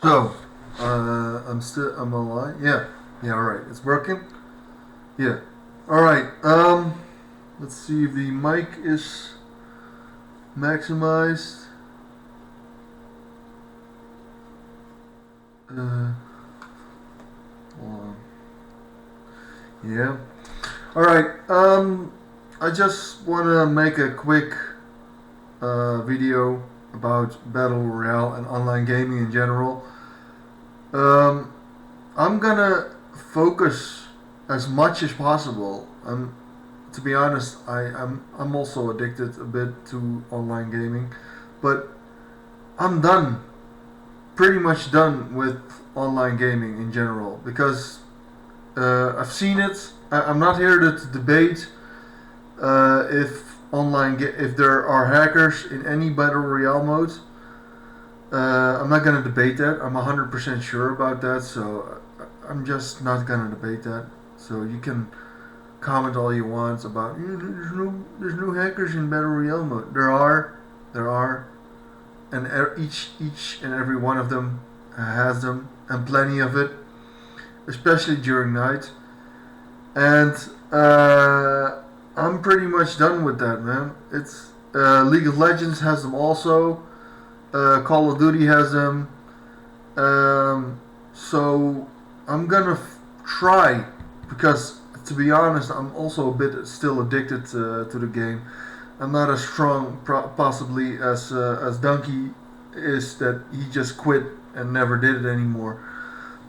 So, I'm online. Yeah, yeah. All right, it's working. Yeah. All right. Let's see if the mic is maximized. Uh, hold on. Yeah. All right. I just want to make a quick video about battle royale and online gaming in general. Um, I'm gonna focus as much as possible. To be honest, I'm also addicted a bit to online gaming, but I'm done, pretty much done with online gaming in general because I've seen it. I'm not here to debate if if there are hackers in any battle royale mode. I'm not gonna debate that. I'm 100% sure about that, so I'm just not gonna debate that. So you can comment all you want about there's no hackers in battle royale mode. There are, and each and every one of them has them, and plenty of it, especially during night. And I'm pretty much done with that, man. It's League of Legends has them also. Call of Duty has them. So I'm gonna try because to be honest, I'm also a bit still addicted to the game. I'm not as strong, possibly as Donkey is, that he just quit and never did it anymore.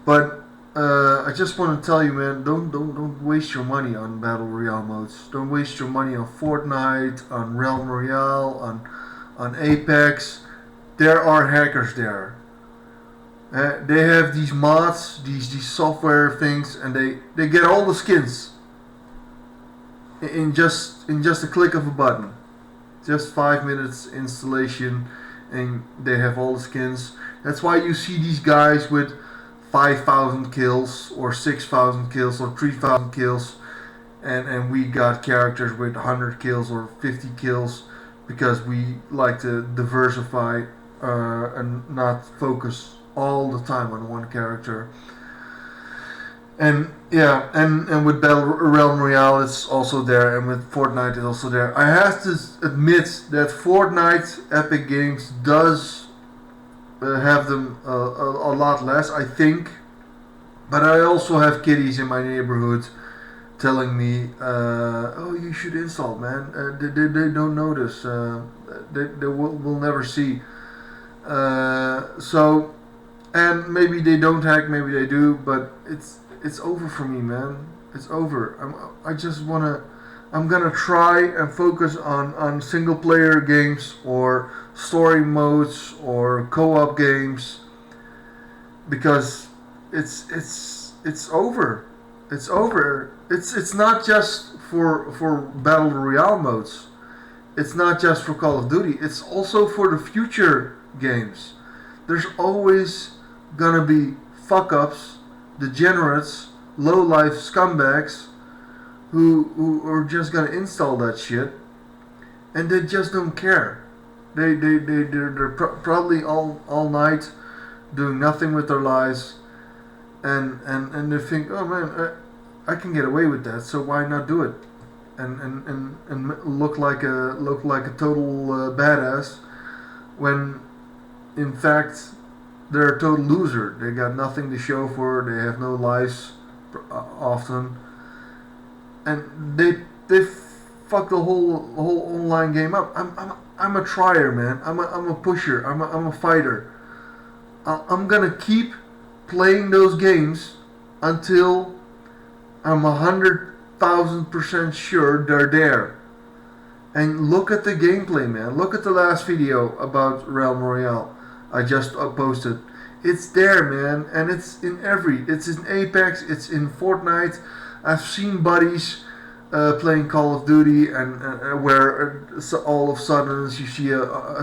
But I just want to tell you, man, don't waste your money on battle royale modes. Don't waste your money on Fortnite, on Realm Royale, on Apex. There are hackers there. They have these mods, these software things, and they get all the skins in just a click of a button. Just 5 minutes installation, and they have all the skins. That's why you see these guys with 5,000 kills or 6,000 kills or 3,000 kills, and we got characters with 100 kills or 50 kills because we like to diversify and not focus all the time on one character. And yeah, and with Battle Realm Royale it's also there, and with Fortnite it's also there. I have to admit that Fortnite Epic Games does have them a lot less, I think. But I also have kiddies in my neighborhood telling me, "Oh, you should install, man. They don't notice. They will never see." So, and maybe they don't hack, maybe they do, but it's over for me, man. It's over. I just wanna. I'm gonna try and focus on single player games or story modes or co-op games because it's over. It's over. It's not just for battle royale modes. It's not just for Call of Duty. It's also for the future games. There's always gonna be fuck ups, degenerates, low life scumbags who are just gonna install that shit and they just don't care. They're probably all night doing nothing with their lives, and they think, oh man, I can get away with that, so why not do it? And look like a total badass when in fact they're a total loser. They got nothing to show for. They have no lives often, and they fuck the whole online game up. I'm a trier, man. I'm a pusher. I'm a fighter. I'm gonna keep playing those games until I'm 100,000% sure they're there. And look at the gameplay, man. Look at the last video about Realm Royale I just posted. It's there, man, and it's it's in Apex, it's in Fortnite. I've seen buddies playing Call of Duty, and where all of a sudden you see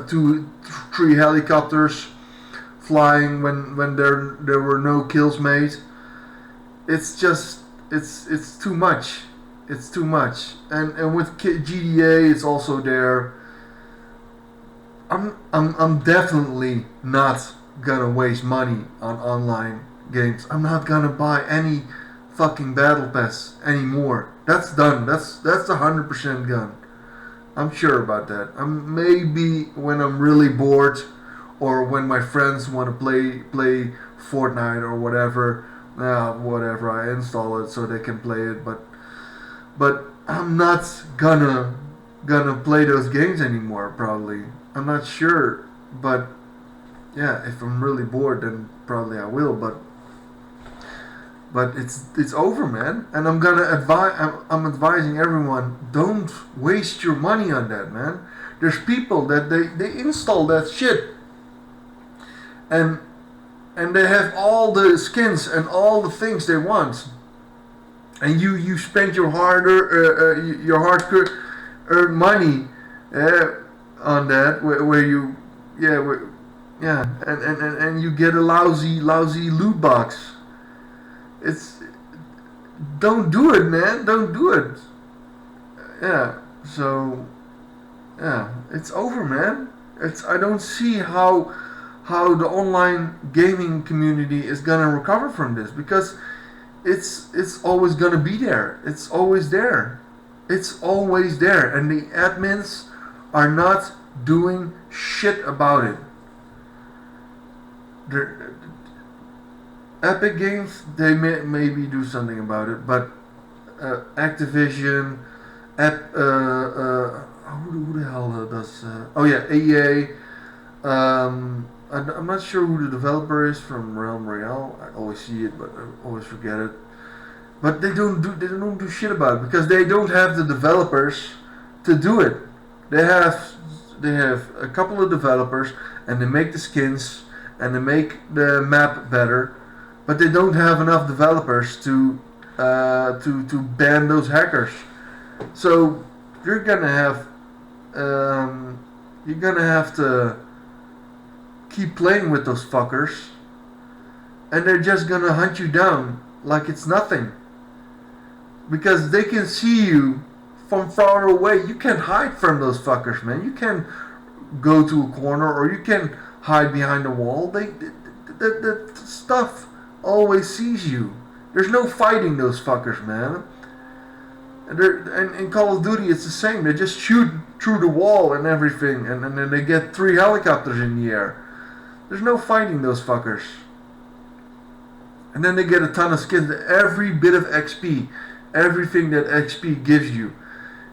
two, three helicopters flying when there were no kills made. It's just it's too much. It's too much. And with GDA, it's also there. I'm definitely not gonna waste money on online games. I'm not gonna buy any fucking battle pass anymore. That's done. That's 100% gone. I'm sure about that. Maybe when I'm really bored, or when my friends want to play Fortnite or whatever. Whatever. I install it so they can play it, but I'm not gonna play those games anymore. Probably. I'm not sure, but yeah, if I'm really bored, then probably I will. But it's over, man. And I'm gonna advise. I'm advising everyone: don't waste your money on that, man. There's people that they install that shit, and they have all the skins and all the things they want, and you spend your hard earned money on that, where you and you get a lousy loot box. It's Don't do it, man. Don't do it. Yeah. So yeah, it's over, man. I don't see how the online gaming community is gonna recover from this, because it's always gonna be there. It's always there. It's always there, and the admins are not doing shit about it. They're, Epic Games, they maybe do something about it, but Activision, who the hell does? EA. I'm not sure who the developer is from Realm Royale. I always see it, but I always forget it. But they don't do shit about it, because they don't have the developers to do it. They have a couple of developers, and they make the skins and they make the map better, but they don't have enough developers to ban those hackers. So you're gonna have to keep playing with those fuckers, and they're just gonna hunt you down like it's nothing, because they can see you from far away. You can't hide from those fuckers, man. You can go to a corner, or you can hide behind a wall. The stuff always sees you. There's no fighting those fuckers, man. And in Call of Duty, it's the same. They just shoot through the wall and everything, and then they get 3 helicopters in the air. There's no fighting those fuckers. And then they get a ton of skins. Every bit of XP, everything that XP gives you,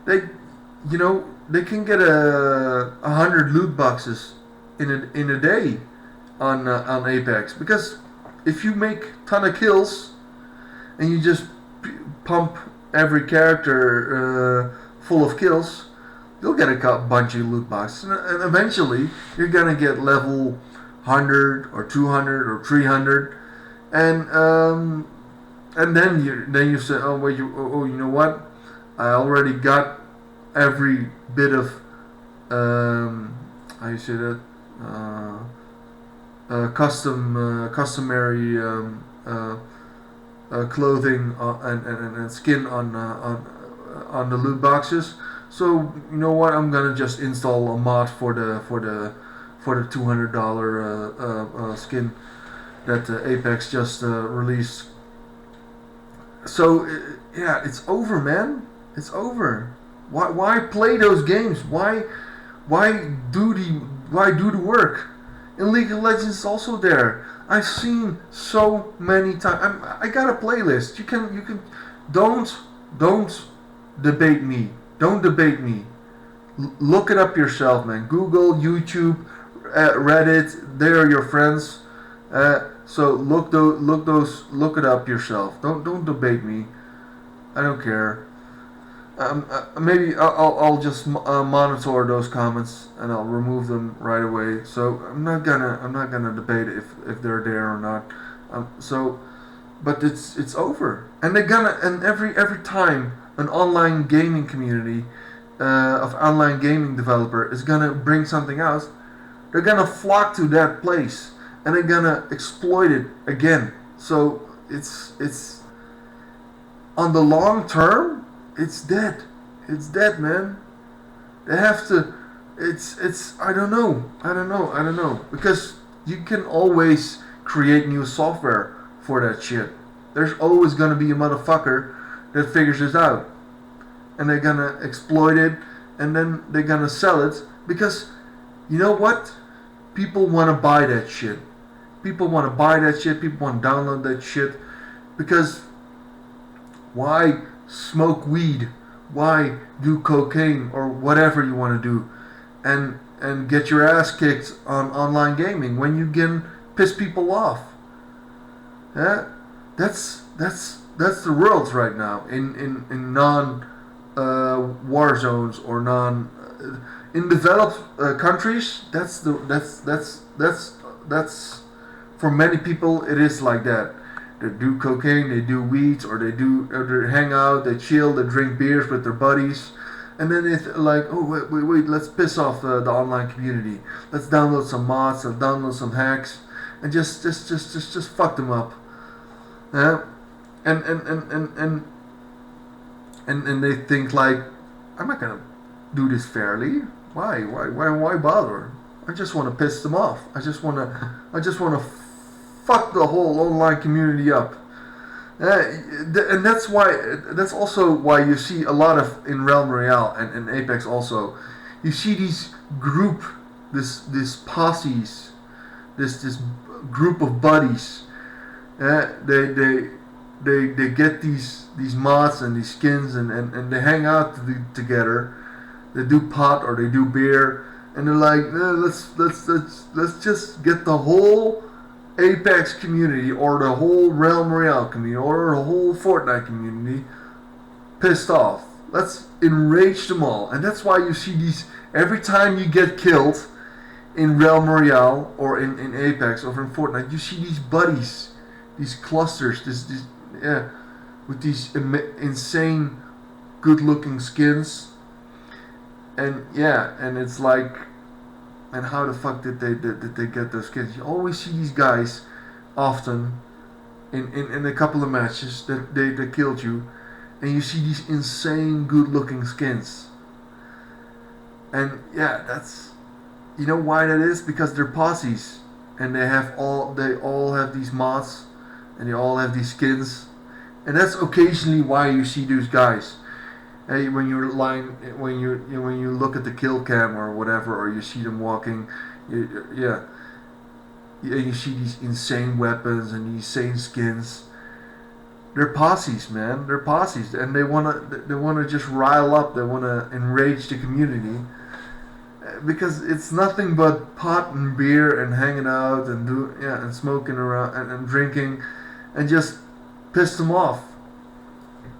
they can get 100 loot boxes in a day on Apex, because if you make ton of kills and you just pump every character full of kills, you'll get a bunch of loot boxes, and eventually you're gonna get level 100 or 200 or 300, and then you say, you know what? I already got every bit of how you say that, customary clothing and skin on the loot boxes. So you know what? I'm gonna just install a mod for the $200 skin that Apex just released. So yeah, it's over, man. It's over. Why play those games? Why do the work? In League of Legends, it's also there. I've seen so many times. I got a playlist. You can don't debate me. Don't debate me. Look it up yourself, man. Google, YouTube, Reddit. They are your friends. So look it up yourself. Don't debate me. I don't care. Maybe I'll just monitor those comments, and I'll remove them right away. So I'm not gonna debate if they're there or not. But it's over, and every time an online gaming community of online gaming developer is gonna bring something out, they're gonna flock to that place, and they're gonna exploit it again. So it's on the long term. It's dead. It's dead, man. They have to. I don't know. Because You can always create new software for that shit. There's always gonna be a motherfucker that figures this out, and they're gonna exploit it, and then they're gonna sell it because you know what? People want to buy that shit. People want to buy that shit. People want to download that shit because why smoke weed? Why do cocaine or whatever you want to do, and get your ass kicked on online gaming when you can piss people off? Yeah, that's the world right now in non war zones or non in developed countries. That's for many people it is like that. They do cocaine, they do weeds, or they hang out, they chill, they drink beers with their buddies, and then it's like, oh wait, let's piss off the online community. Let's download some mods, let's download some hacks, and just fuck them up. Yeah, and they think like, I'm not gonna do this fairly. Why bother? I just want to piss them off. I just want to fuck the whole online community up. And that's also why you see a lot of in Realm Royale and Apex also. You see these this posses, this group of buddies. They get these mods and these skins and they hang out together. They do pot or they do beer, and they're like, let's just get the whole Apex community or the whole Realm Royale community or the whole Fortnite community pissed off. Let's enrage them all, and that's why you see these every time you get killed in Realm Royale or in Apex or in Fortnite. You see these buddies, these clusters, with these insane, good-looking skins. And and it's like, and how the fuck did they get those skins? You always see these guys often in a couple of matches that they killed you, and you see these insane good looking skins. And that's, you know why that is? Because they're posses, and they all have these mods, and they all have these skins, and that's occasionally why you see those guys. Hey, when you look at the kill cam or whatever, or you see them walking, you see these insane weapons and these insane skins. They're posses, man. They're posses, and they wanna just rile up. They wanna enrage the community because it's nothing but pot and beer and hanging out and and smoking around and drinking, and just piss them off,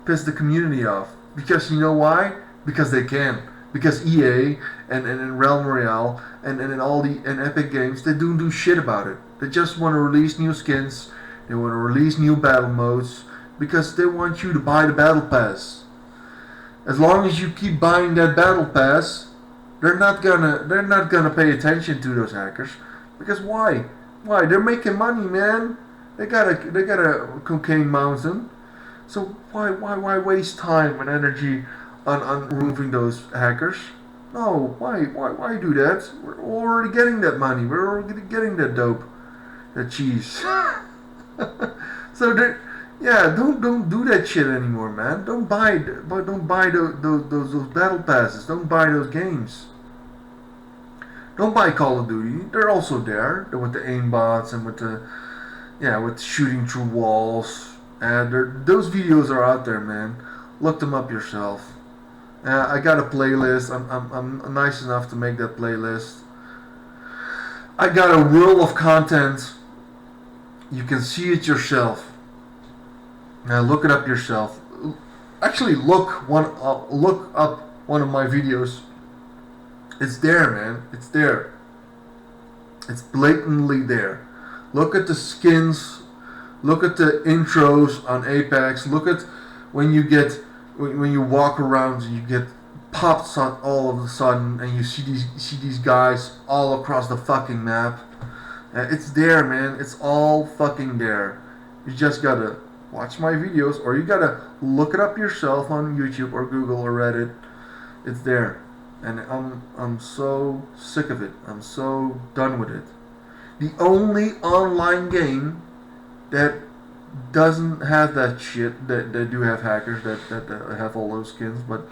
piss the community off. Because you know why? Because they can. Because EA and Realm Royale and all the Epic Games, they don't do shit about it. They just want to release new skins. They want to release new battle modes because they want you to buy the battle pass. As long as you keep buying that battle pass, they're not gonna pay attention to those hackers. Because why? Why? They're making money, man. They got a cocaine mountain. So why waste time and energy on removing those hackers? No, why do that? We're already getting that money. We're already getting that dope, that cheese. So don't do that shit anymore, man. Don't buy those battle passes. Don't buy those games. Don't buy Call of Duty. They're also there. They're with the aimbots and with shooting through walls. Those videos are out there, man. Look them up yourself. I got a playlist. I'm nice enough to make that playlist. I got a world of content. You can see it yourself. Now look it up yourself. Actually, look up one of my videos. It's there, man. It's there. It's blatantly there. Look at the skins. Look at the intros on Apex. Look at when you walk around and you get popped on all of a sudden, and you see these guys all across the fucking map. It's there, man. It's all fucking there. You just gotta watch my videos, or you gotta look it up yourself on YouTube or Google or Reddit. It's there, and I'm so sick of it. I'm so done with it. The only online game that doesn't have that shit, that they do have hackers that have all those skins, but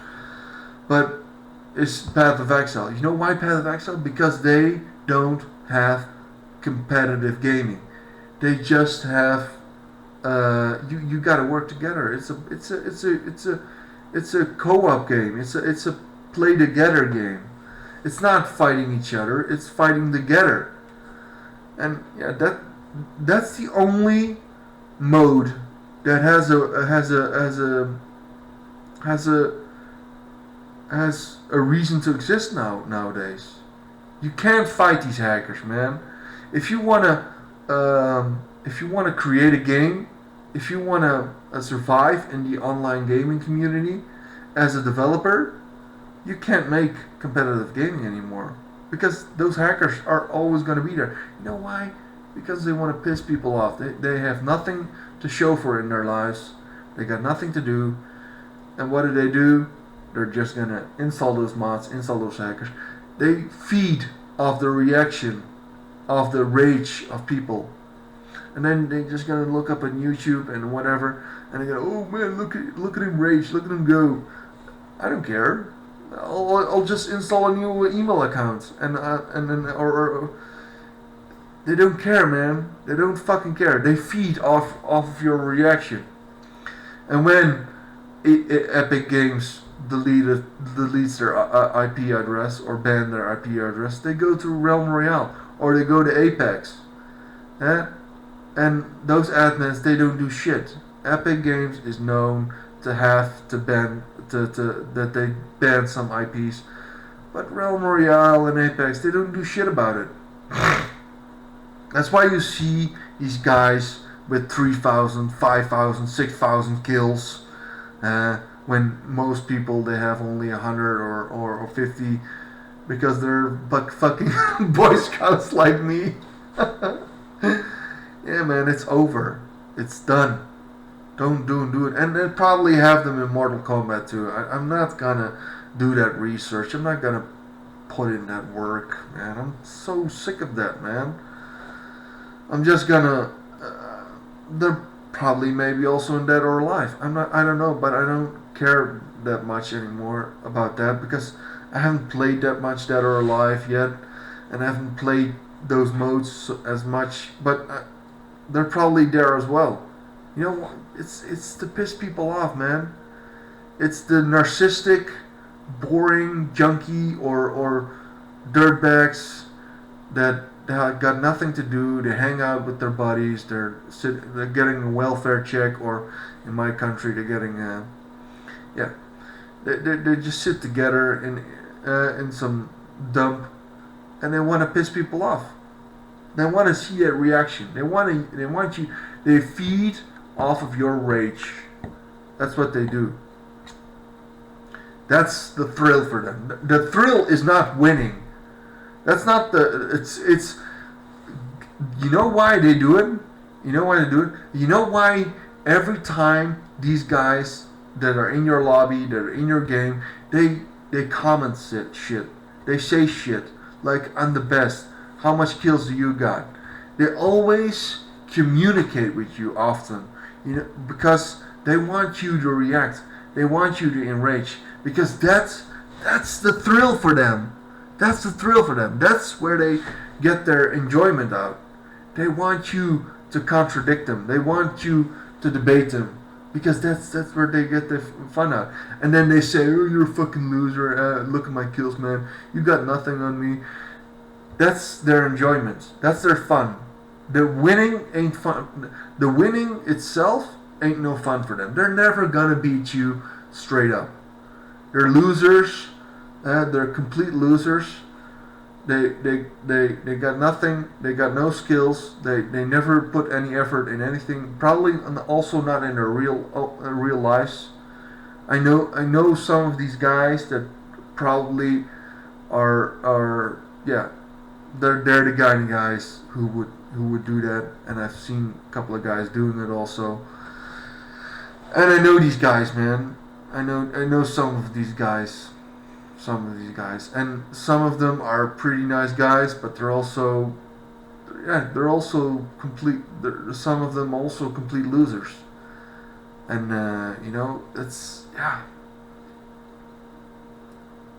it's Path of Exile. You know why Path of Exile? Because they don't have competitive gaming. They just have you got to work together. It's a co-op game. It's a play together game. It's not fighting each other. It's fighting together. And yeah, that's the only mode that has a reason to exist nowadays. You can't fight these hackers, man. If you wanna create a game, if you wanna survive in the online gaming community as a developer, you can't make competitive gaming anymore because those hackers are always gonna be there. You know why? Because they want to piss people off. They have nothing to show for it in their lives. They got nothing to do. And what do? They're just gonna install those mods, install those hackers. They feed off the reaction, of the rage of people. And then they just gonna look up on YouTube and whatever, and they go, "Oh man, look at him rage, look at him go." I don't care. I'll just install a new email account and then or they don't care, man. They don't fucking care. They feed off of your reaction. And when Epic Games deletes their IP address or ban their IP address, they go to Realm Royale or they go to Apex. And those admins, they don't do shit. Epic Games is known to have to ban that they ban some IPs, but Realm Royale and Apex, they don't do shit about it. That's why you see these guys with 3,000, 5,000, 6,000 kills, when most people they have only 100 or 50, because they're fucking Boy Scouts like me. Yeah, man, it's over. It's done. Don't do it. And they'll probably have them in Mortal Kombat too. I'm not gonna do that research. I'm not gonna put in that work, man. I'm so sick of that, man. I'm just gonna. They're probably maybe also in Dead or Alive. I don't know, but I don't care that much anymore about that because I haven't played that much Dead or Alive yet, and I haven't played those modes as much. But they're probably there as well. You know, it's to piss people off, man. It's the narcissistic, boring junkie or dirtbags that got nothing to do. They hang out with their buddies. They're getting a welfare check, or in my country, they're getting they just sit together in some dump, and they want to piss people off. They want to see that reaction. They want you. They feed off of your rage. That's what they do. That's the thrill for them. The thrill is not winning. That's not the. It's. You know why they do it? You know why they do it? You know why every time these guys that are in your lobby, that are in your game, they comment shit. They say shit like, "I'm the best. How much kills do you got?" They always communicate with you often, you know, because they want you to react. They want you to enrage, because that's the thrill for them. That's the thrill for them. That's where they get their enjoyment out. They want you to contradict them. They want you to debate them, because that's where they get their fun out. And then they say, "Oh, you're a fucking loser. Look at my kills, man. You got nothing on me." That's their enjoyment. That's their fun. The winning ain't fun. The winning itself ain't no fun for them. They're never gonna beat you straight up. They're losers. They're complete losers. They got nothing. They got no skills. They never put any effort in anything. Probably also not in their real lives. I know some of these guys that probably are yeah. They're the kind of guys who would do that, and I've seen a couple of guys doing it also. And I know these guys, man. I know some of these guys, and some of them are pretty nice guys, but they're also, they're also some of them also complete losers, and it's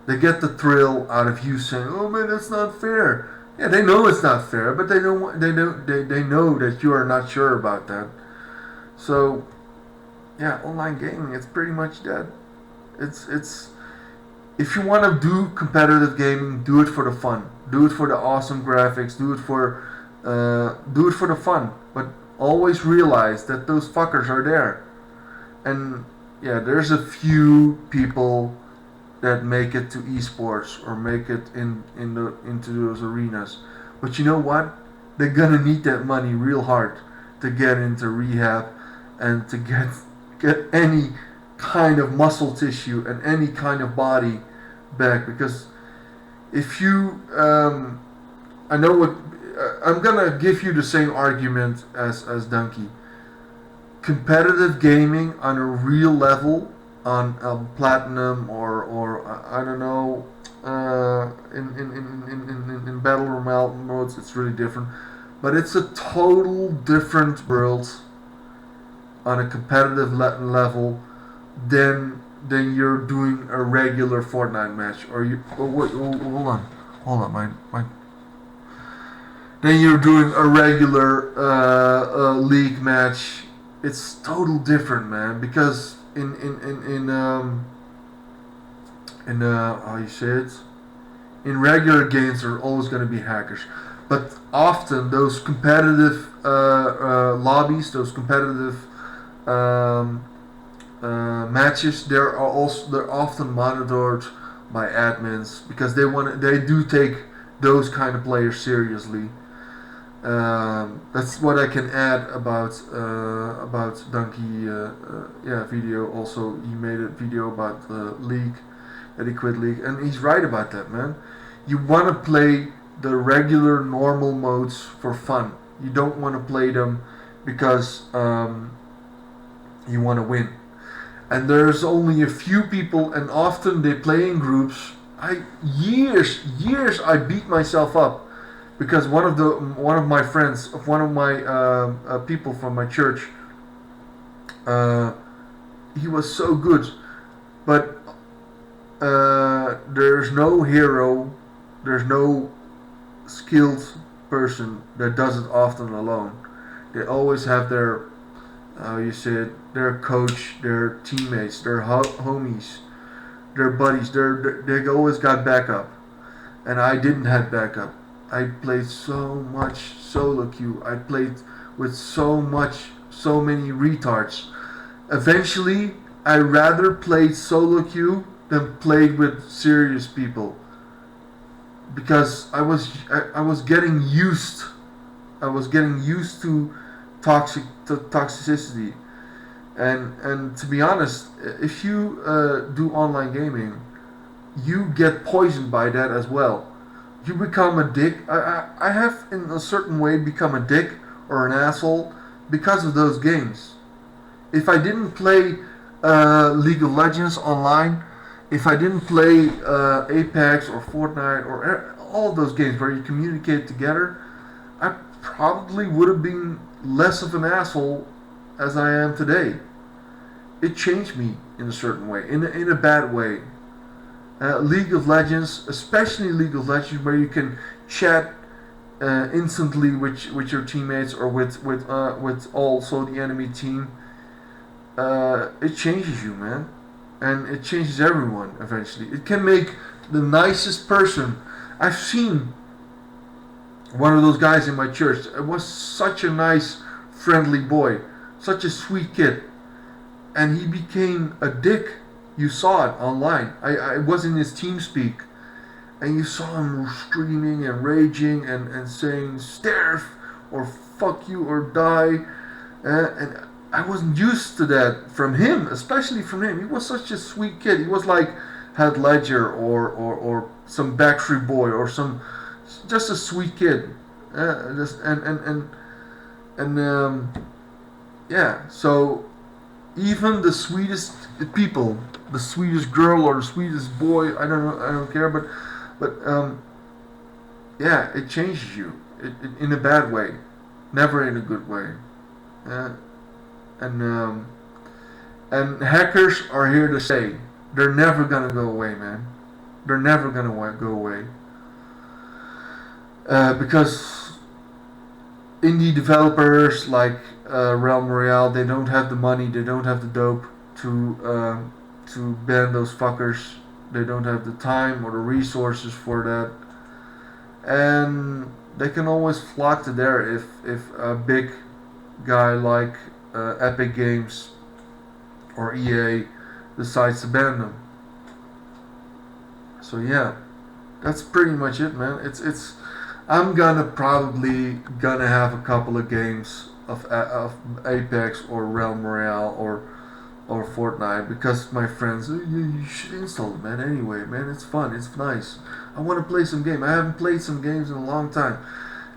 they get the thrill out of you saying, "Oh man, that's not fair." Yeah, they know it's not fair, but they know that you are not sure about that. So, yeah, online gaming, it's pretty much dead. It's if you want to do competitive gaming, do it for the fun. Do it for the awesome graphics. Do it for the fun. But always realize that those fuckers are there. And yeah, there's a few people that make it to esports or make it into those arenas. But you know what? They're gonna need that money real hard to get into rehab and to get any kind of muscle tissue and any kind of body back, because if you I know what I'm gonna give you the same argument as Donkey. Competitive gaming on a real level, on platinum or I don't know, in battle royale modes, it's really different, but it's a total different world on a competitive level than you're doing a regular Fortnite match, or you. Oh, wait, hold on, my. Then you're doing a regular league match. It's total different, man. Because in how you say it, in regular games there are always going to be hackers, but often those competitive lobbies, those competitive matches, they're often monitored by admins because they do take those kind of players seriously. That's what I can add about Donkey. Video. Also, he made a video about the league, that he quit league, and he's right about that, man. You want to play the regular normal modes for fun. You don't want to play them because you want to win. And there's only a few people, and often they play in groups. Years I beat myself up because one of my friends, one of my people from my church, he was so good, but there's no hero, there's no skilled person that does it often alone. They always have their, their coach, their teammates, their homies, their buddies. They always got backup, and I didn't have backup. I played so much solo queue. I played with so many retards. Eventually, I rather played solo queue than played with serious people, because I was getting used. I was getting used to toxicity, and to be honest, if you do online gaming, you get poisoned by that as well. You become a dick. I have in a certain way become a dick or an asshole because of those games. If I didn't play League of Legends online, if I didn't play Apex or Fortnite or all those games where you communicate together, I probably would have been less of an asshole as I am today. It changed me in a certain way, in a bad way. League of Legends, especially League of Legends, where you can chat instantly with your teammates or with also the enemy team. It changes you, man, and it changes everyone eventually. It can make the nicest person. I've seen one of those guys in my church. It was such a nice, friendly boy, such a sweet kid, and he became a dick. You saw it online. I was in his TeamSpeak, and you saw him screaming and raging and saying "Sterf" or "fuck you" or "die," and I wasn't used to that from him, especially from him. He was such a sweet kid. He was like Heath Ledger or some Backstreet Boy or just a sweet kid. So even the sweetest people, the sweetest girl or the sweetest boy, I don't know, I don't care, but it changes you. in a bad way, never in a good way. Uh, and and hackers are here to stay. They're never gonna go away, man. They're never gonna go away. Because indie developers like Realm Royale, they don't have the money, they don't have the dope to ban those fuckers. They don't have the time or the resources for that, and they can always flock to there if a big guy like Epic Games or EA decides to ban them. So yeah, that's pretty much it, man. It's I'm gonna probably gonna have a couple of games of Apex or Realm Royale or Fortnite because my friends, "Oh, you should install it, man. Anyway, man, it's fun, it's nice. I want to play some game. I haven't played some games in a long time,"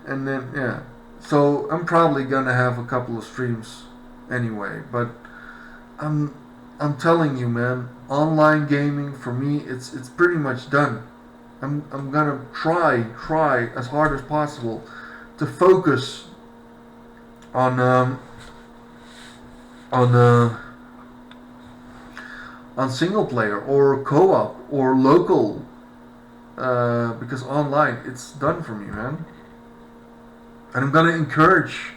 and then yeah, so I'm probably gonna have a couple of streams anyway. But I'm I'm telling you, man, online gaming for me, it's pretty much done. I'm gonna try as hard as possible to focus on on uh, on single player or co-op or local because online it's done for me, man. And I'm gonna encourage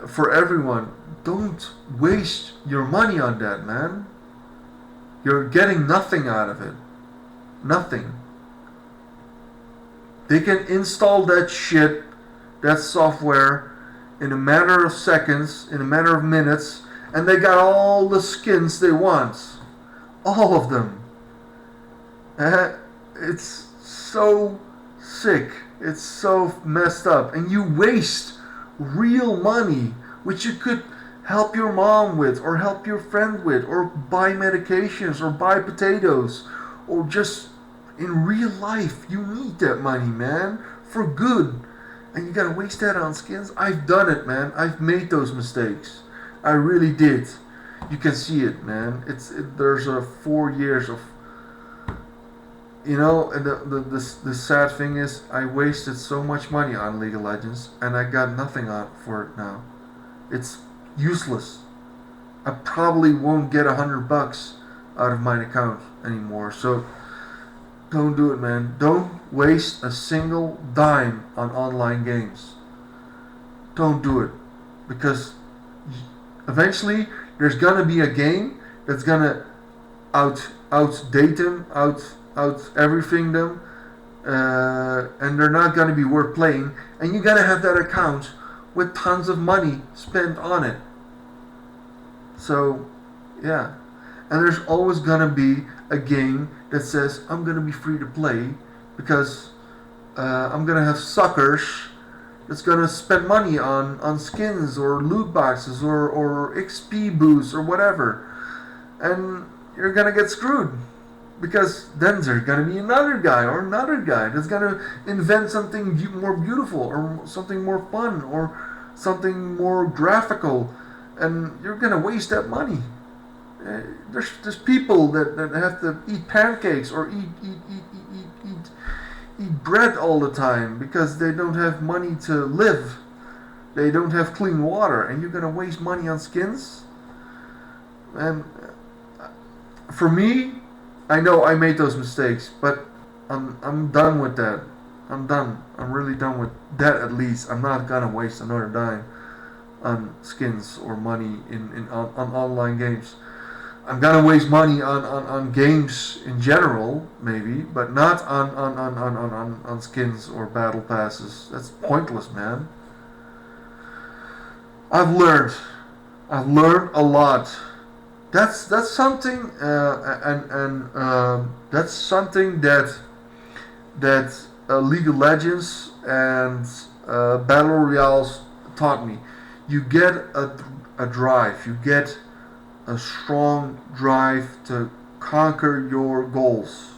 for everyone, don't waste your money on that, man. You're getting nothing out of it. Nothing. They can install that shit, that software, in a matter of seconds, in a matter of minutes, and they got all the skins they want. All of them. It's so sick. It's so messed up. And you waste real money, which you could help your mom with, or help your friend with, or buy medications, or buy potatoes, or just in real life. You need that money, man, for good. And you gotta waste that on skins? I've done it, man. I've made those mistakes. I really did. You can see it, man. There's 4 years of, and the sad thing is, I wasted so much money on League of Legends, and I got nothing on for it now. It's useless. I probably won't get $100 out of my account anymore. So don't do it, man. Don't waste a single dime on online games. Don't do it, because eventually there's gonna be a game that's gonna outdate them, out everything them, and they're not gonna be worth playing. And you gotta have that account with tons of money spent on it. So, yeah. And there's always gonna be a game that says, I'm gonna be free to play because I'm gonna have suckers that's gonna spend money on skins or loot boxes or XP boosts or whatever. And you're gonna get screwed. Because then there's gonna be another guy or another guy that's gonna invent something more beautiful or something more fun or something more graphical, and you're gonna waste that money. There's people that have to eat pancakes or eat bread all the time because they don't have money to live. They don't have clean water, and you're gonna waste money on skins. And for me, I know I made those mistakes, but I'm done with that. I'm done. I'm really done with that. At least I'm not gonna waste another dime on skins or money on online games. I'm gonna waste money on games in general, maybe, but not on skins or battle passes. That's pointless, man. I've learned a lot. That's something, and that's something that League of Legends and Battle Royales taught me. You get a drive. You get a strong drive to conquer your goals.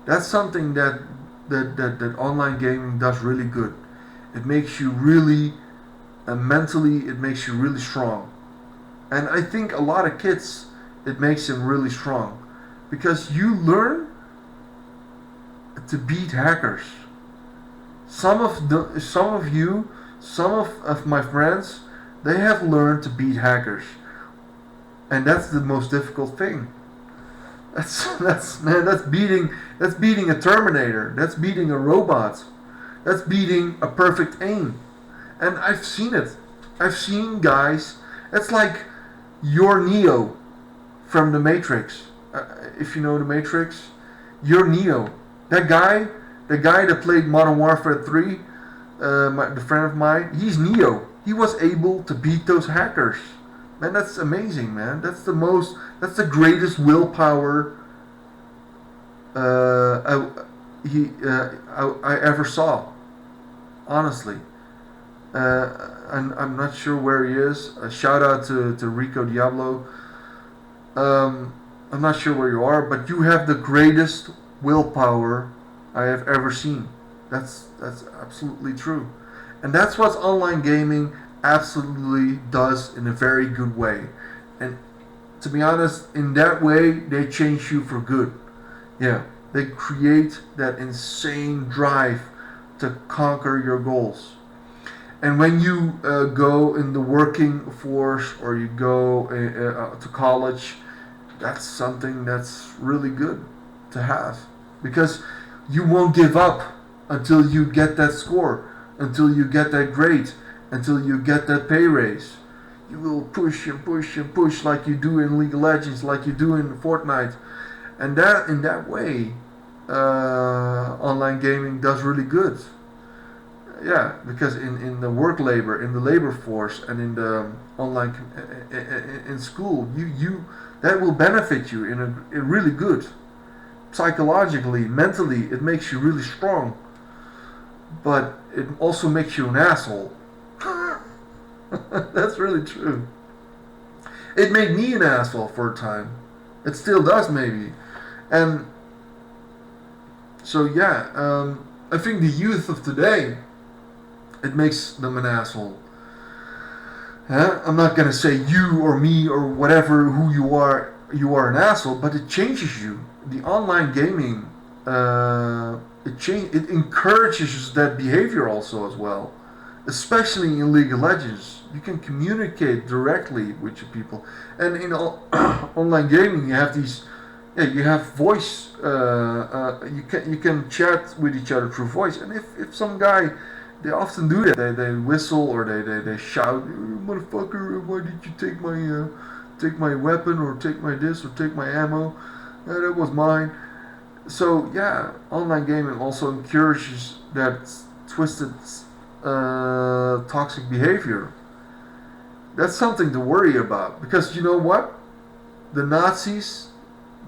That's something that online gaming does really good. It makes you really mentally. It makes you really strong. And I think a lot of kids, it makes them really strong. Because you learn to beat hackers. Some of you, of my friends, they have learned to beat hackers, and that's the most difficult thing. That's beating a Terminator. That's beating a robot. That's beating a perfect aim. And I've seen it. I've seen guys. It's like you're Neo from the Matrix. If you know the Matrix, you're Neo. The guy that played Modern Warfare 3, the friend of mine, he's Neo. He was able to beat those hackers. Man, that's amazing, man. That's the greatest willpower I ever saw. Honestly. I'm not sure where he is. A shout out to Rico Diablo. I'm not sure where you are, but you have the greatest willpower I have ever seen. That's absolutely true, and that's what online gaming absolutely does in a very good way. And to be honest, in that way, they change you for good. Yeah, they create that insane drive to conquer your goals. And when you go in the working force or you go to college, that's something that's really good to have because you won't give up until you get that score, until you get that grade, until you get that pay raise. You will push and push and push like you do in League of Legends, like you do in Fortnite, and that in that way, online gaming does really good. Yeah, because in the work labor, in the labor force, and in the online in school, you that will benefit you in really good psychologically, mentally. It makes you really strong, but it also makes you an asshole. That's really true. It made me an asshole for a time. It still does, maybe, and so yeah. I think the youth of today, it makes them an asshole. Huh? I'm not gonna say you or me or whatever who you are an asshole, but it changes you. The online gaming, it encourages that behavior also as well, especially in League of Legends. You can communicate directly with your people, and in online gaming you have these. Yeah, you have voice. You can chat with each other through voice, and if some guy, they often do that. They whistle or they shout, "Motherfucker! Why did you take my weapon or take my this or take my ammo? That was mine." So yeah, online gaming also encourages that twisted, toxic behavior. That's something to worry about because you know what? The Nazis,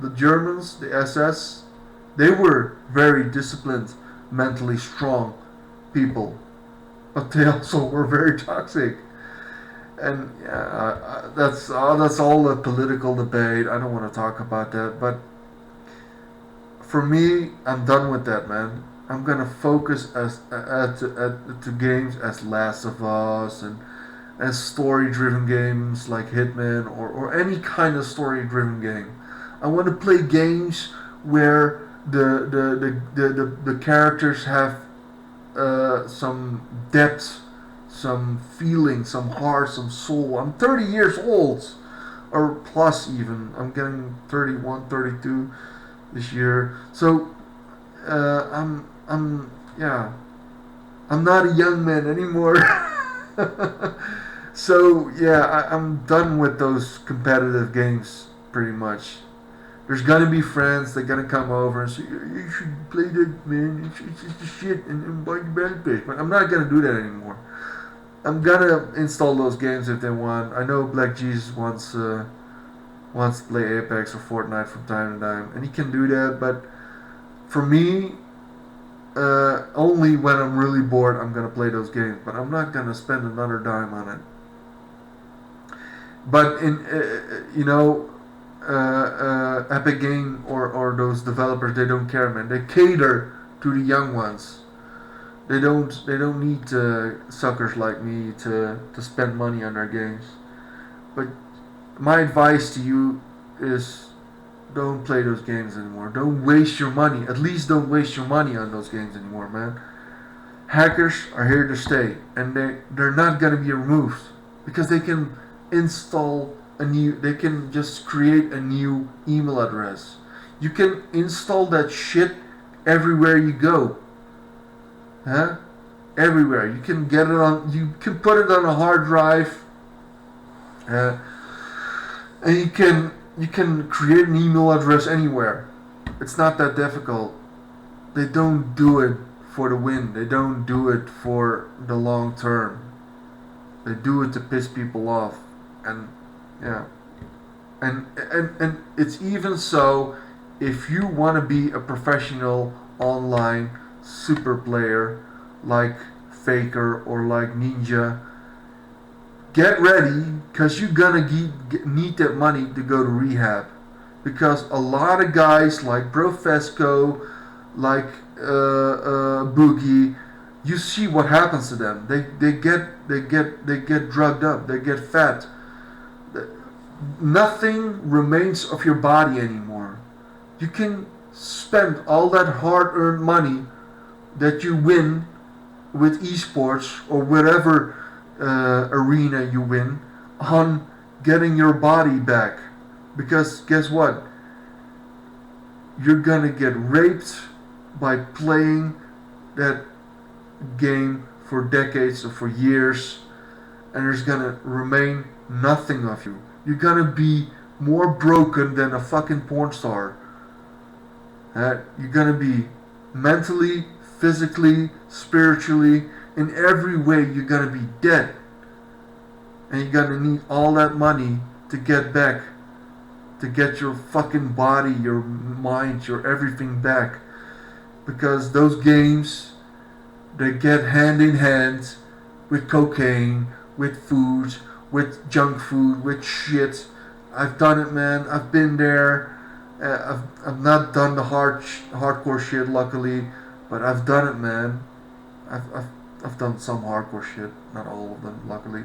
the Germans, the SS, they were very disciplined, mentally strong people, but they also were very toxic. And yeah, that's all a political debate. I don't want to talk about that, but for me, I'm done with that, man. I'm gonna focus to games as Last of Us and as story-driven games like Hitman or any kind of story-driven game. I want to play games where the characters have some depth, some feeling, some heart, some soul. I'm 30 years old, or plus even. I'm getting 31, 32 this year. So yeah, I'm not a young man anymore. So yeah, I'm done with those competitive games pretty much. There's gonna be friends that gonna come over and say, "You should play that, man. It's just the shit and buy the battle pass." But I'm not gonna do that anymore. I'm gonna install those games if they want. I know Black Jesus wants to play Apex or Fortnite from time to time, and he can do that. But for me, only when I'm really bored, I'm gonna play those games. But I'm not gonna spend another dime on it. But in Epic Game or those developers, they don't care, man. They cater to the young ones. They don't need suckers like me to spend money on their games. But my advice to you is don't play those games anymore. Don't waste your money. At least don't waste your money on those games anymore, man. Hackers are here to stay, and they're not gonna be removed because they can install a new. They can just create a new email address. You can install that shit everywhere you go. Huh? Everywhere. You can get it on. You can put it on a hard drive. And you can create an email address anywhere. It's not that difficult. They don't do it for the win. They don't do it for the long term. They do it to piss people off. And yeah. And it's even so if you want to be a professional online super player like Faker or like Ninja, get ready because you're gonna need that money to go to rehab. Because a lot of guys like Profesco, like Boogie, you see what happens to them. They get drugged up. They get fat. Nothing remains of your body anymore. You can spend all that hard-earned money that you win with esports or whatever arena you win on getting your body back. Because guess what? You're gonna get raped by playing that game for decades or for years, and there's gonna remain nothing of you. You're gonna be more broken than a fucking porn star. You're gonna be mentally, physically, spiritually, in every way. You're gonna be dead, and you're gonna need all that money to get back, to get your fucking body, your mind, your everything back. Because those games, they get hand in hand with cocaine, with food, with junk food, with shit. I've done it, man. I've been there. I've not done the hardcore shit, luckily, but I've done it, man. I've done some hardcore shit, not all of them, luckily.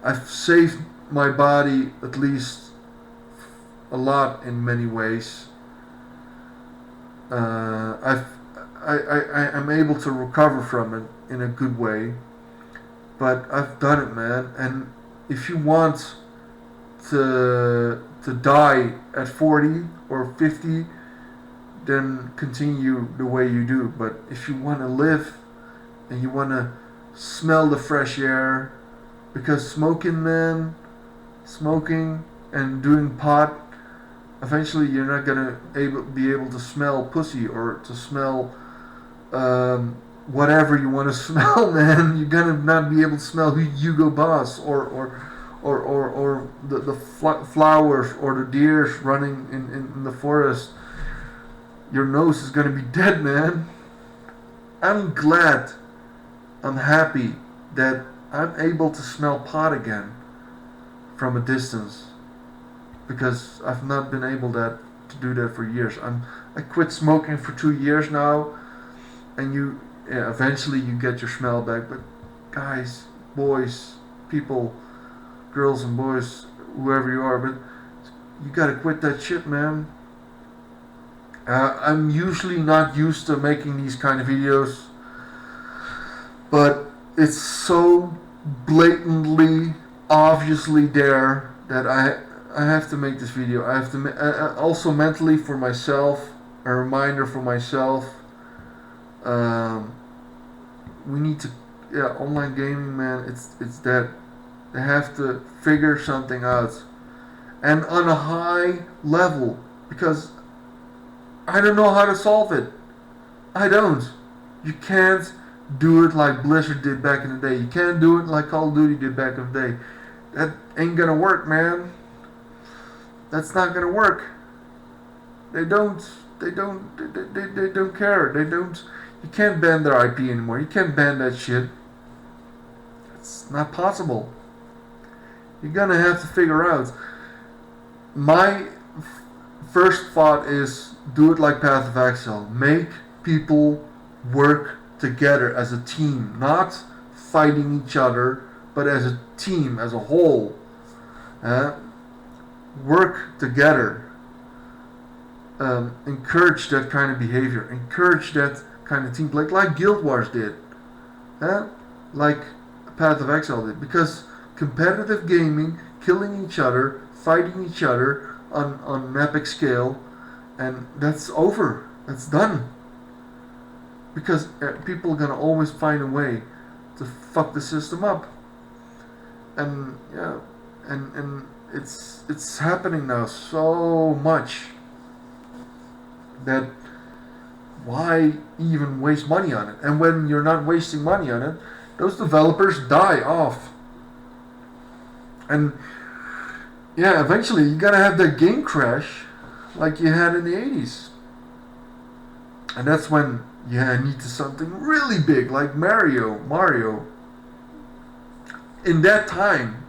I've saved my body at least a lot in many ways. I'm able to recover from it in a good way, but I've done it, man. And if you want to die at 40 or 50, then continue the way you do. But if you want to live and you want to smell the fresh air, because smoking and doing pot, eventually you're not gonna be able to smell pussy or to smell whatever you want to smell, man. You're gonna not be able to smell Hugo Boss or the flowers or the deers running in the forest. Your nose is gonna be dead, man. I'm glad, I'm happy that I'm able to smell pot again from a distance, because I've not been able to do that for years. I quit smoking for 2 years now, and eventually you get your smell back. But guys, boys, people, girls and boys, whoever you are, but you gotta quit that shit, man. I'm usually not used to making these kind of videos, but it's so blatantly, obviously there that I have to make this video. I have to also mentally for myself, a reminder for myself. We need to, online gaming, man. It's that they have to figure something out, and on a high level, because I don't know how to solve it. I don't. You can't do it like Blizzard did back in the day. You can't do it like Call of Duty did back in the day. That ain't gonna work, man. That's not gonna work. They don't care. You can't ban their IP anymore. You can't ban that shit. It's not possible. You're gonna have to figure out. My first thought is do it like Path of Exile. Make people work together as a team, not fighting each other, but as a team, as a whole. Work together. Encourage that kind of behavior. Encourage that kind of team, like Guild Wars did. like Path of Exile did. Because competitive gaming, killing each other, fighting each other on an epic scale, and that's over. That's done. Because people are gonna always find a way to fuck the system up. And yeah, and it's happening now so much that why even waste money on it? And when you're not wasting money on it, those developers die off. And yeah, eventually you gotta have that game crash like you had in the 80s. And that's when I need to something really big like Mario. In that time,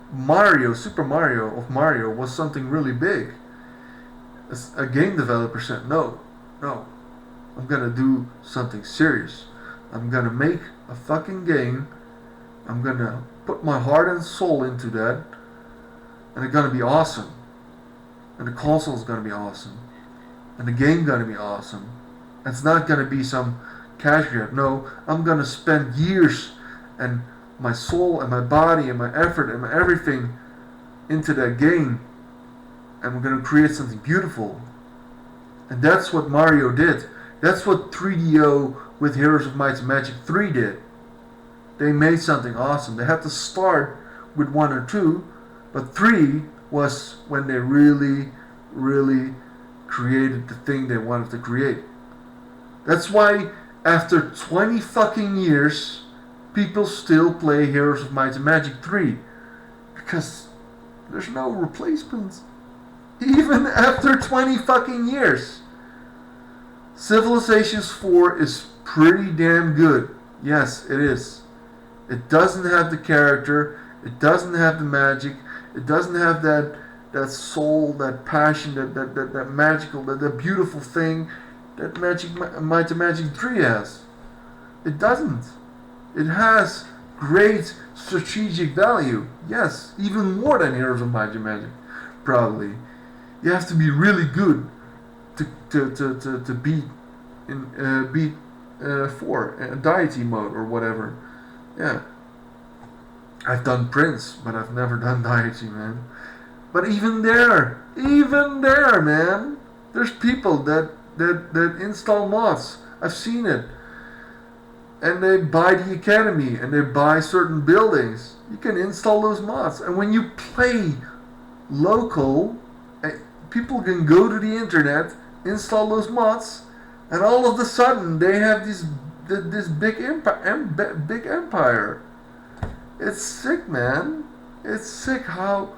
Super Mario of Mario was something really big. A game developer said, no, I'm gonna do something serious. I'm gonna make a fucking game. I'm gonna put my heart and soul into that, and it's gonna be awesome. And the console's gonna be awesome, and the game gonna be awesome. It's not gonna be some cash grab. No, I'm gonna spend years and my soul and my body and my effort and my everything into that game, and we're gonna create something beautiful. And that's what Mario did. That's what 3DO with Heroes of Might and Magic 3 did. They made something awesome. They had to start with 1 or 2, but 3 was when they really, really created the thing they wanted to create. That's why after 20 fucking years, people still play Heroes of Might and Magic 3. Because there's no replacements. Even after 20 fucking years. Civilizations 4 is pretty damn good. Yes, it is. It doesn't have the character. It doesn't have the magic. It doesn't have that soul, that passion, that magical, that beautiful thing that Might and Magic 3 has. It doesn't. It has great strategic value. Yes, even more than Heroes of Might and Magic, probably. You have to be really good to beat 4 deity mode or whatever. Yeah, I've done Prince, but I've never done deity, man. But even there, man, there's people that install mods. I've seen it, and they buy the academy and they buy certain buildings. You can install those mods, and when you play local, people can go to the internet, install those mods, and all of a sudden they have this big empire. It's sick, man. It's sick how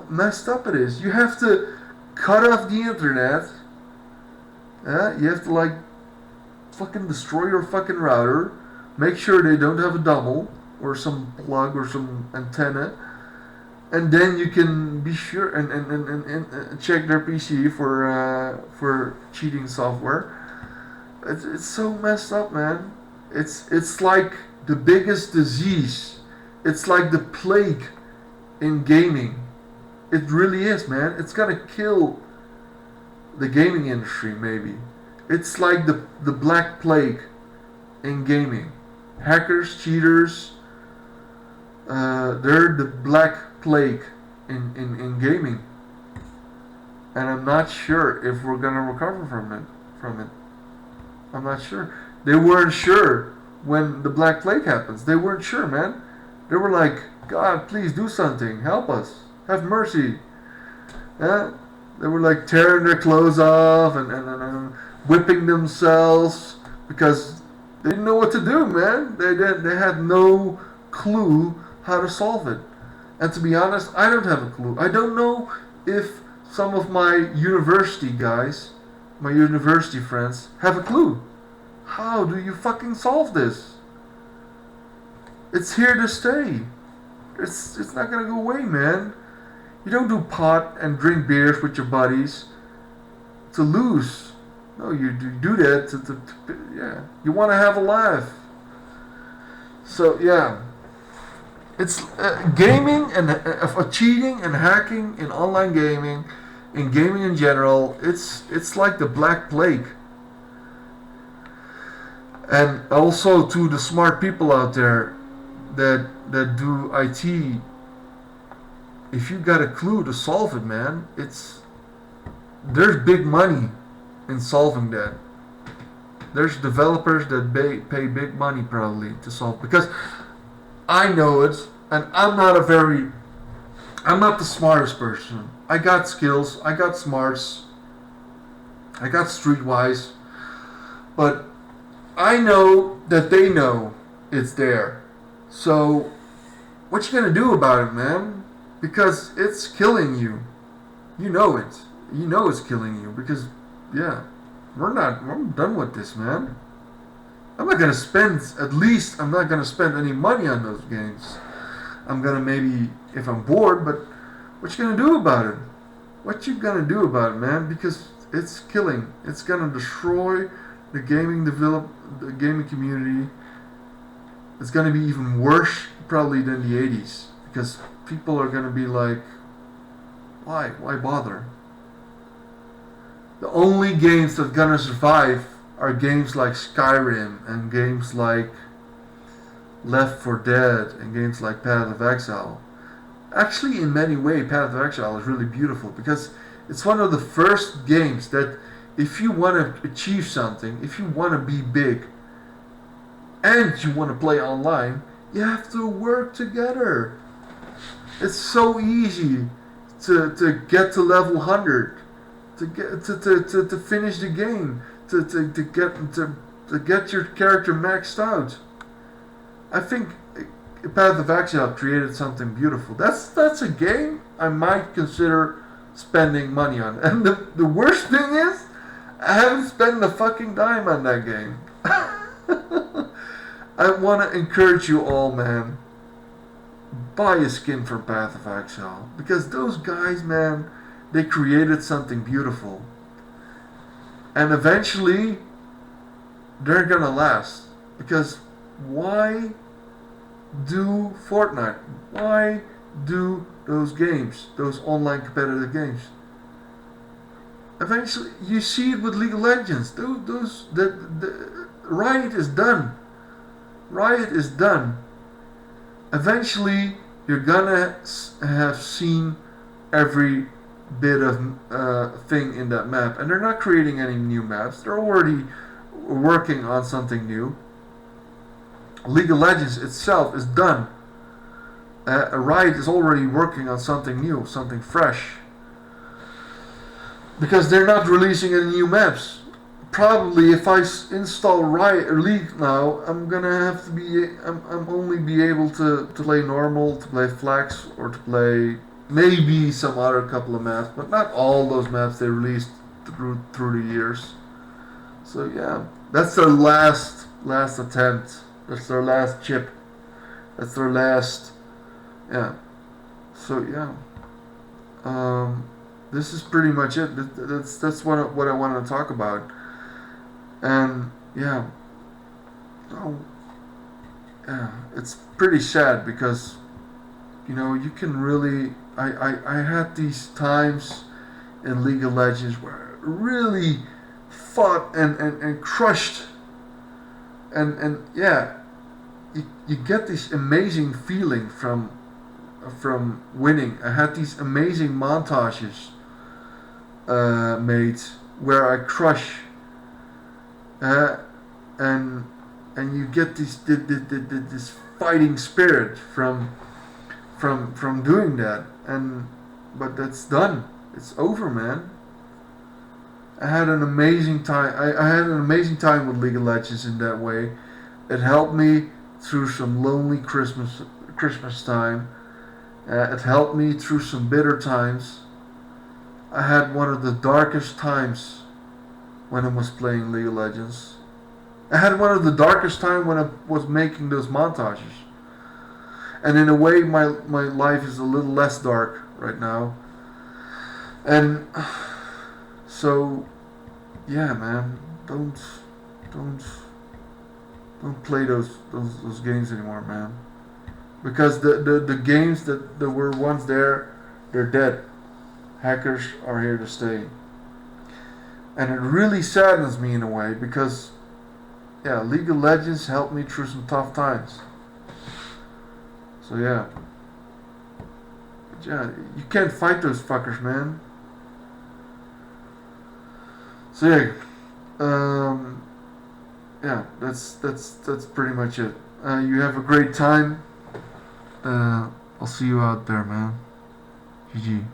messed up it is. You have to cut off the internet. You have to like fucking destroy your fucking router. Make sure they don't have a double or some plug or some antenna. And then you can be sure and check their PC for cheating software. It's so messed up, man. It's like the biggest disease. It's like the plague in gaming. It really is, man. It's gonna kill the gaming industry, maybe. It's like the black plague in gaming. Hackers, cheaters, they're the black plague in gaming. And I'm not sure if we're gonna recover from it. I'm not sure. They weren't sure when the Black Plague happens. They weren't sure, man. They were like, God, please do something. Help us. Have mercy. Yeah? They were like tearing their clothes off and whipping themselves because they didn't know what to do, man. They had no clue how to solve it. And to be honest, I don't have a clue. I don't know if some of my university guys, my university friends, have a clue. How do you fucking solve this? It's here to stay. It's not gonna go away, man. You don't do pot and drink beers with your buddies to lose. No, you do that to yeah. You want to have a laugh. So yeah, it's gaming and cheating and hacking in online gaming, in gaming in general. It's like the Black Plague. And also to the smart people out there that do IT, if you got a clue to solve it, man, there's big money in solving that. There's developers that pay big money probably to solve, because I know it, and I'm not the smartest person. I got skills, I got smarts, I got streetwise, but I know that they know it's there. So what you gonna do about it, man? Because it's killing you. You know it. You know it's killing you because, yeah, we're done with this, man. I'm not gonna spend, at least I'm not gonna spend any money on those games. I'm gonna maybe, if I'm bored, but what you gonna do about it? What you gonna do about it, man? Because it's killing. It's gonna destroy the gaming community. It's gonna be even worse probably than the 80s, because people are gonna be like, why bother? The only games that gonna survive are games like Skyrim and games like Left 4 Dead and games like Path of Exile. Actually, in many ways, Path of Exile is really beautiful because it's one of the first games that, if you want to achieve something, if you want to be big, and you want to play online, you have to work together. It's so easy to get to level 100, to finish the game, to get your character maxed out. I think Path of Exile created something beautiful. That's a game I might consider spending money on. And the worst thing is, I haven't spent a fucking dime on that game. I want to encourage you all, man. Buy a skin for Path of Exile. Because those guys, man, they created something beautiful. And eventually, they're gonna last. Because why do Fortnite? Why do those games, those online competitive games? Eventually, you see it with League of Legends. The Riot is done. Riot is done. Eventually, you're gonna have seen every bit of thing in that map, and they're not creating any new maps. They're already working on something new. League of Legends itself is done. Riot is already working on something new, something fresh, because they're not releasing any new maps. Probably if I install Riot or League now, I'm gonna have to be. I'm only be able to play normal, to play flags, or to play maybe some other couple of maps, but not all those maps they released through the years. So yeah, that's their last attempt. That's their last chip. That's their last. Yeah. So yeah. This is pretty much it. That's what I wanted to talk about. And yeah. Oh. Yeah. It's pretty sad because, you can really. I had these times in League of Legends where I really fought and crushed. And yeah, you get this amazing feeling from winning. I had these amazing montages made where I crush, and you get this fighting spirit from doing that. But that's done. It's over, man. I had an amazing time. I had an amazing time with League of Legends in that way. It helped me through some lonely Christmas time. It helped me through some bitter times. I had one of the darkest times when I was playing League of Legends. I had one of the darkest times when I was making those montages. And in a way, my life is a little less dark right now. And so, yeah, man, don't play those games anymore, man. Because the games that were once there, they're dead. Hackers are here to stay. And it really saddens me in a way because yeah, League of Legends helped me through some tough times. So yeah. But yeah, you can't fight those fuckers, man. So yeah, yeah, that's pretty much it. You have a great time. I'll see you out there, man. GG.